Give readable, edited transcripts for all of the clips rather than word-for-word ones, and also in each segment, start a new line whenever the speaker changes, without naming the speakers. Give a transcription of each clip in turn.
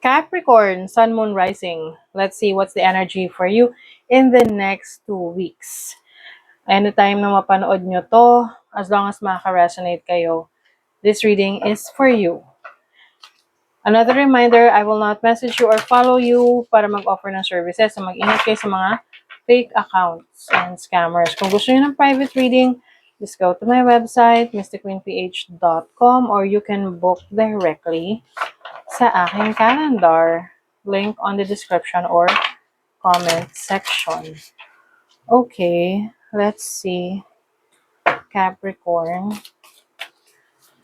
Capricorn, Sun, Moon, Rising. Let's see what's the energy for you in the next 2 weeks. Anytime na mapanood nyo to, as long as makaka-resonate kayo, this reading is for you. Another reminder, I will not message you or follow you para mag-offer ng services. So mag-ingat kayo sa mga fake accounts and scammers. Kung gusto niyo ng private reading, just go to my website, mysticqueenph.com, or you can book directly sa aking calendar. Link on the description or comment section. Okay, let's see. Capricorn.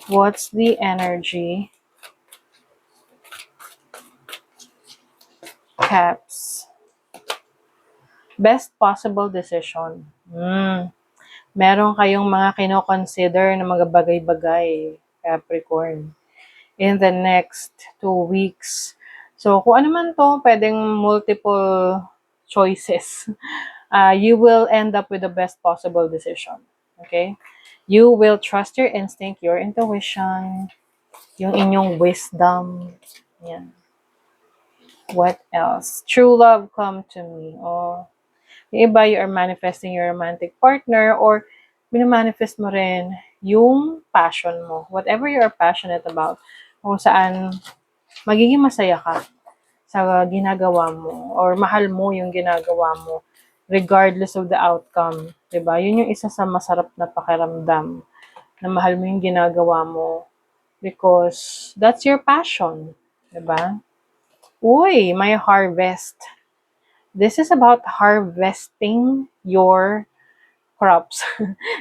What's the energy? Caps. Best possible decision. Meron kayong mga kino-consider na mga bagay-bagay, Capricorn, in the next 2 weeks. So, kung ano man to, pwedeng multiple choices. You will end up with the best possible decision. Okay? You will trust your instinct, your intuition, yung inyong wisdom. Yan. What else? True love come to me. Oh, yung iba, you are manifesting your romantic partner or minamanifest mo rin yung passion mo. Whatever you are passionate about. Kung saan magiging masaya ka sa ginagawa mo or mahal mo yung ginagawa mo regardless of the outcome. Diba? Yun yung isa sa masarap na pakiramdam na mahal mo yung ginagawa mo because that's your passion. Diba? Uy, may harvest. This is about harvesting your crops.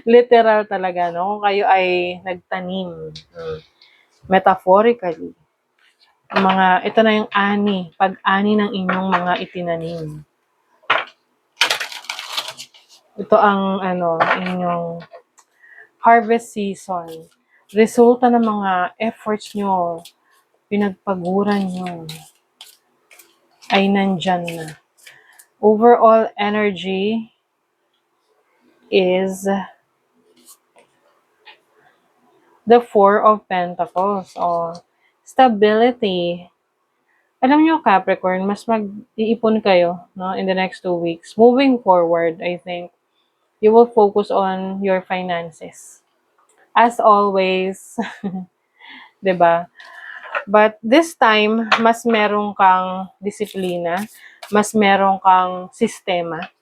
Literal talaga, no? Kung kayo ay nagtanim. Metaphorically. Ito na yung ani. Pag-ani ng inyong mga itinanim. Ito ang, inyong harvest season. Resulta ng mga efforts nyo, pinagpaguran nyo, ay nandyan na. Overall energy is the Four of Pentacles. Stability. Alam nyo, Capricorn, mas mag-iipon kayo, no, in the next 2 weeks. Moving forward, I think, you will focus on your finances. As always, 'di ba? But this time, mas meron kang disiplina, mas meron kang sistema.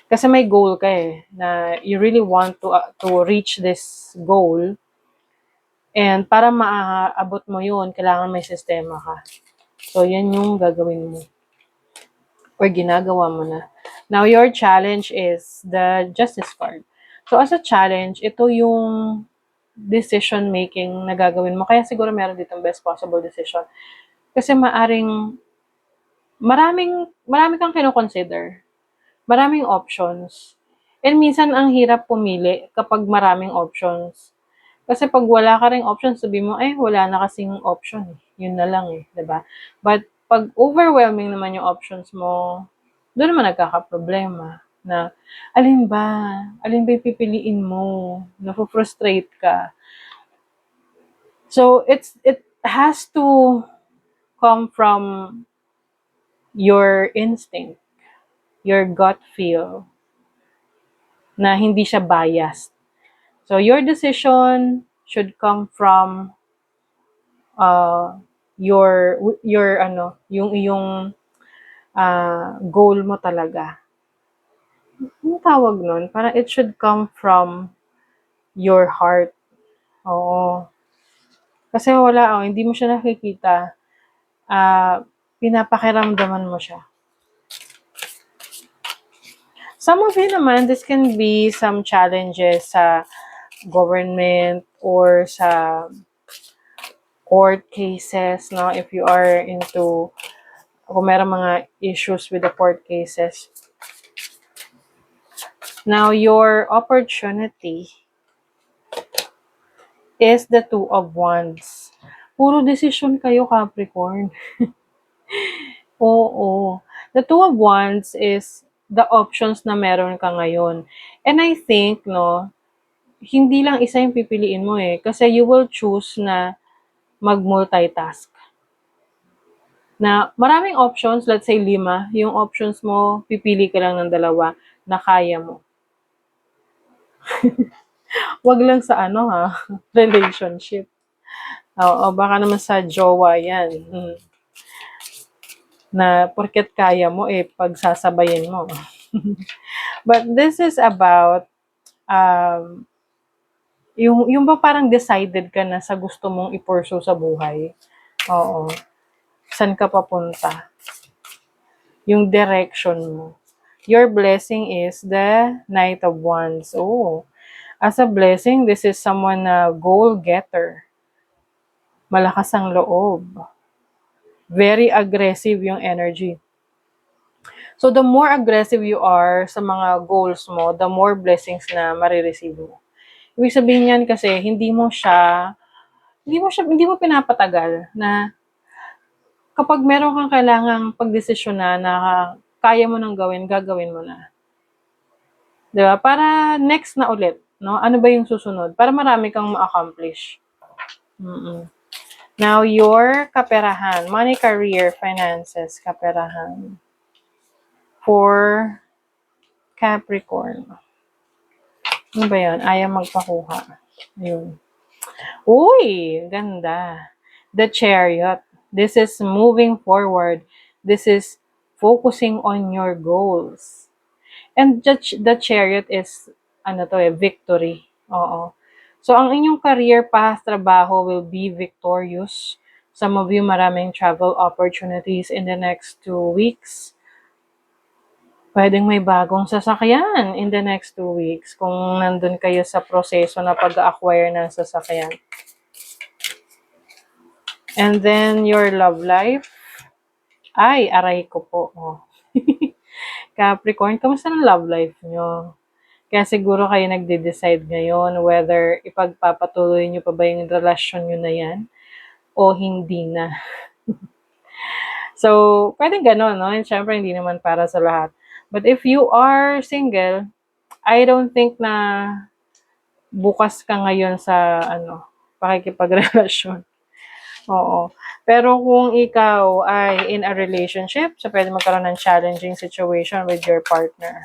Kasi may goal ka na you really want to reach this goal. And para maaabot mo yun, kailangan may sistema ka. So, yan yung gagawin mo. Or ginagawa mo na. Now, your challenge is the Justice card. So, as a challenge, ito yung decision making na gagawin mo. Kaya siguro meron ditong best possible decision. Kasi marami kang kino-consider. Maraming options. And minsan, ang hirap pumili kapag maraming options. Kasi pag wala ka ring options, sabi mo, ay, wala na kasing option. Yun na lang diba? But pag overwhelming naman yung options mo, doon naman nagkakaproblema na alin ba yung pipiliin mo, na-frustrate ka. So, it has to come from your instinct, your gut feel, na hindi siya biased. So, your decision should come from yung iyong goal mo talaga. Ano tawag nun? Parang it should come from your heart. Oo. Kasi hindi mo siya nakikita. Pinapakiramdaman mo siya. Some of you naman, this can be some challenges sa government or sa court cases, no? If you are kung meron mga issues with the court cases. Now, your opportunity is the Two of Wands. Puro decision kayo, Capricorn. Oo. The Two of Wands is the options na meron ka ngayon. And I think, no, hindi lang isa yung pipiliin mo kasi you will choose na mag-multitask. Na maraming options, let's say 5, yung options mo, pipili ka lang ng 2 na kaya mo. Wag lang sa ano ha, relationship. Oo, baka naman sa jowa yan. Na porket kaya mo, pagsasabayin mo. But this is about, um, yung ba parang decided ka na sa gusto mong i-pursue sa buhay. Oo. San ka papunta? Yung direction mo. Your blessing is the Knight of Wands. Oh, as a blessing, this is someone na goal-getter. Malakas ang loob. Very aggressive yung energy. So, the more aggressive you are sa mga goals mo, the more blessings na marireceive mo. Ibig sabihin yan kasi, hindi mo pinapatagal na kapag meron kang kailangang pagdesisyonan na kaya mo nang gawin, gagawin mo na. Diba? Para next na ulit, no? Ano ba yung susunod? Para marami kang ma-accomplish. Now, your kaperahan, money, career, finances, kaperahan. For Capricorn. Ano ba yun? Ayaw magpakuha. Ayun. Uy! Ganda. The Chariot. This is moving forward. This is focusing on your goals. And the Chariot is, victory. Oo. So, ang inyong career path, trabaho will be victorious. Some of you, maraming travel opportunities in the next 2 weeks. Pwedeng may bagong sasakyan in the next 2 weeks kung nandun kayo sa proseso na pag-acquire ng sasakyan. And then, your love life. Ay, aray ko po. Oh. Capricorn, kamusta ang love life nyo? Kaya siguro kayo nagde-decide ngayon whether ipagpapatuloy nyo pa ba yung relasyon nyo na yan o hindi na. So, pwedeng gano'n, no? And syempre, hindi naman para sa lahat. But if you are single, I don't think na bukas ka ngayon sa, pakikipagrelasyon. Oo. Pero kung ikaw ay in a relationship, so pwede magkaroon ng challenging situation with your partner.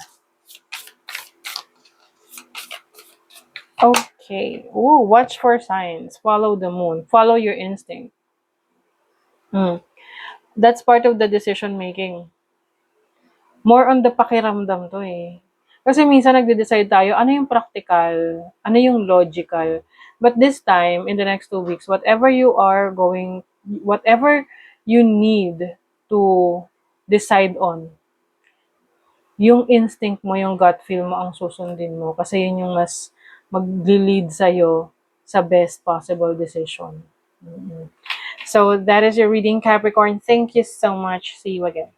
Okay. Ooh, watch for signs. Follow the moon. Follow your instinct. That's part of the decision making. More on the pakiramdam to eh. Kasi minsan nagde-decide tayo, ano yung practical, ano yung logical. But this time, in the next 2 weeks, whatever you need to decide on, yung instinct mo, yung gut feel mo ang susundin mo. Kasi yun yung mas mag-lead sa'yo sa best possible decision. So, that is your reading, Capricorn. Thank you so much. See you again.